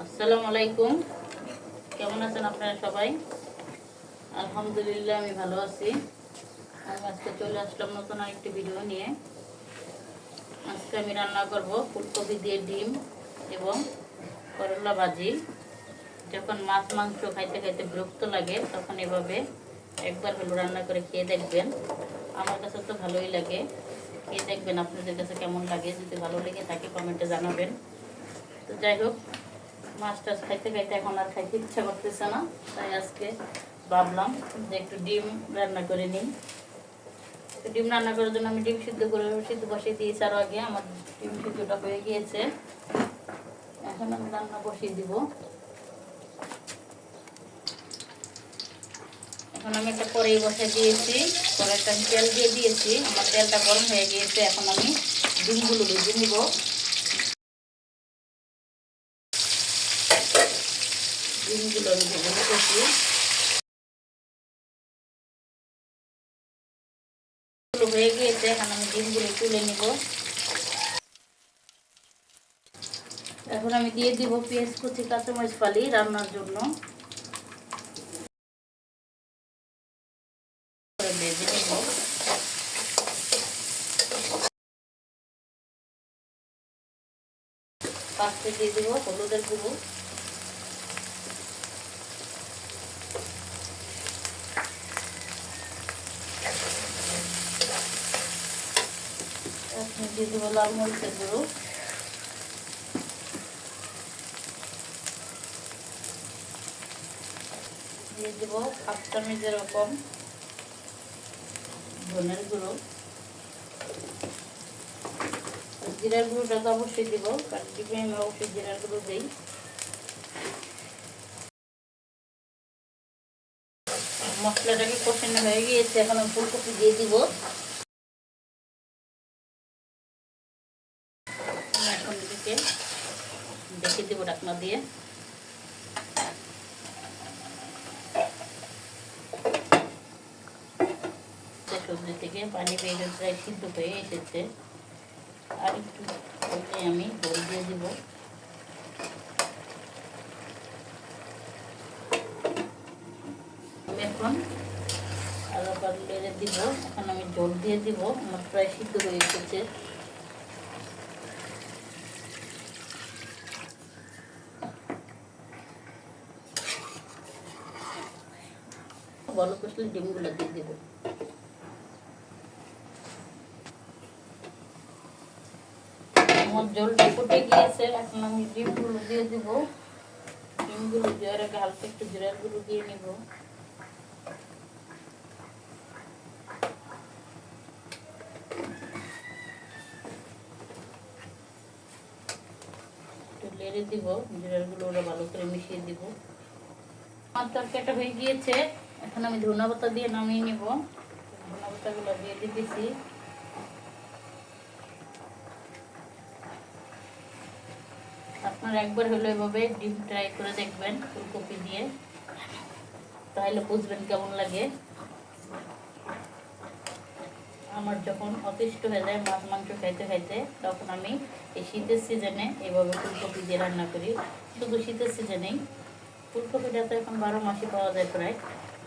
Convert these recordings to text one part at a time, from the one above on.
আসসালামু আলাইকুম। কেমন আছেন আপনারা সবাই? আলহামদুলিল্লাহ আমি ভালো আছি। আমি আজকে চলে আসলাম নতুন আরেকটি ভিডিও নিয়ে। আজকে আমি রান্না করব ফুলকপি দিয়ে ডিম এবং করলা ভাজি। যখন মাছ মাংস খাইতে খাইতে বিরক্ত লাগে তখন এভাবে একবার হলো রান্না করে খেয়ে দেখবেন। আমার কাছে তো ভালোই লাগে, খেয়ে দেখবেন আপনাদের কাছে কেমন লাগে। যদি ভালো লেগে থাকে কমেন্টে জানাবেন। তো যাই হোক, মাছ টাছ খাইতে খাইতে এখন আর খাইতে ইচ্ছা করতেছে না, তাই আজকে ভাবলাম যে একটু ডিম রান্না করে নিই। ডিম রান্না করার জন্য আমি ডিম সিদ্ধ বসিয়ে দিয়েছি। আরও আগে আমার ডিম সিদ্ধটা হয়ে গিয়েছে। এখন আমি রান্না বসিয়ে দিব। এখন আমি একটা কড়াই বসিয়ে দিয়েছি। কড়াইটা আমি তেল দিয়ে দিয়েছি, আমার তেলটা গরম হয়ে গিয়েছে। এখন আমি ডিমগুলো ভেজে নিব। ডিমগুলো আমি ভেজে নিতেছি। হয়ে গিয়েছে, এখন আমি ডিমগুলো তুলে নিব। এখন আমি দিয়ে দিব পেঁয়াজ কুচি, কাঁচামরিচ ফালি রান্নার জন্য। ভেজে নেব। পাঁচটা দিয়ে দিব হলুদের গুঁড়ো, দিয়ে দিব লাল মরিচের গুঁড়ো, দিয়ে দিব হাফ চামচ এরকম ধনের গুঁড়ো। জিরার গুঁড়োটা তো অবশ্যই দিব, কারণ ডিমে আমি অবশ্যই জিরার গুঁড়ো দিই। মশলাটাকে কষানো হয়ে গিয়েছে, এখন আমি ফুলকপি দিয়ে দিব। এখন এদিকে দেখে দিব ঢাকনা দিয়ে। সবজি থেকে পানি বেরিয়ে প্রায় সিদ্ধ হয়ে এসেছে। আর একটু আমি জল দিয়ে দিব। আমি এখন আলু লেড়ে দিব। এখন আমি জল দিয়ে দিব। আমার প্রায় সিদ্ধ হয়ে এসেছে। ভালো কষলে ডিমগুলো দিয়ে দেব। আমার জলটা ফুটে গিয়েছে, এখন আমি ডিমগুলো দিয়ে দিব। ডিমগুলো দেওয়ার আগে হালকা একটু জিরার গুঁড়ো দিয়ে নিব। একটু লেড়ে দিব, জিরার গুঁড়ো ওরা ভালো করে মিশিয়ে দিব। আমার তরকারিটা হয়ে গিয়েছে, এখন আমি ধনিয়া পাতা দিয়ে নামিয়ে নিব। ধনিয়া পাতাগুলো দিয়ে দিতেছি। আপনারা একবার হলো এভাবে ডিম ট্রাই করে দেখবেন ফুলকপি দিয়ে, তাহলে বুঝবেন কেমন লাগে। আমার যখন অতিষ্ঠ হয়ে যায় মাছ মাংস খাইতে খাইতে, তখন আমি এই শীতের সিজনে এইভাবে ফুলকপি দিয়ে রান্না করি। শুধু শীতের সিজনেই, ফুলকপিটা তো এখন 12 মাসই পাওয়া যায় প্রায়,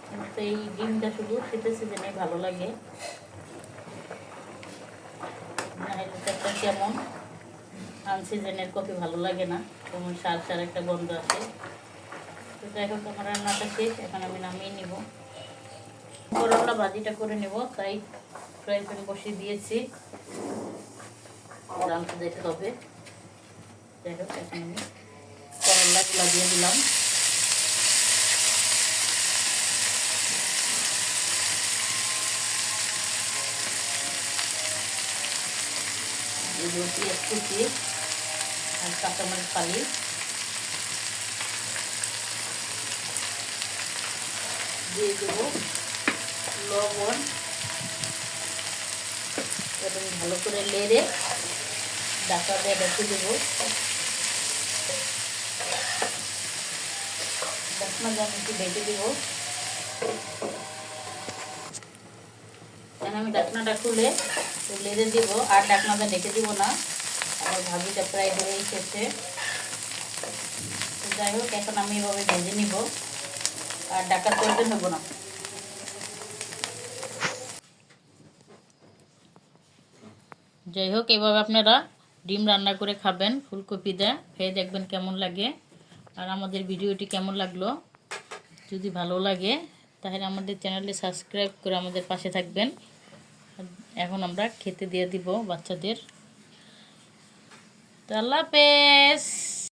কিন্তু এই ডিমটা শুধু শীতের সিজনেই ভালো লাগে। একটা কেমন আনসিজনের কপি ভালো লাগে না, যেমন সার সার একটা গন্ধ আসে। তো যাই হোক, আমার রান্নাটা শেষ, এখন আমি নামিয়ে নিব। করলা ভাজিটা করে নেব, তাই ফ্রাই প্যান বসিয়ে দিয়েছি। রান্না যেতে হবে। যাই হোক, এখন আমি করলাগুলো দিয়ে দিলাম। পেঁয়াজ কুচি আর কাঁচামরিচ ফালি, দিয়ে দেবো লবণ এবং ভালো করে লেড়ে ঢাকা দিয়ে রেখে দেবো। ঢাকনা দিয়ে একটু ঢেকে দেবো। আমি ঢাকনাটা খুলে লেড়ে দিব, আর ঢাকনাটা ঢেকে দিব না। আমার ভাজিটা প্রায় হয়ে এসেছে। যাই হোক, এখন আমি এভাবে ভেজে নিব, আর ঢাকার প্রয়োজন হবো না। যাই হোক, এভাবে আপনারা ডিম রান্না করে খাবেন ফুলকপি দিয়ে, খেয়ে দেখবেন কেমন লাগে। আর আমাদের ভিডিওটি কেমন লাগলো, যদি ভালো লাগে তাহলে আমাদের চ্যানেলটি সাবস্ক্রাইব করে আমাদের পাশে থাকবেন। এখন আমরা খেতে দিয়ে দিব বাচ্চাদের। তো আল্লাহ হাফেজ।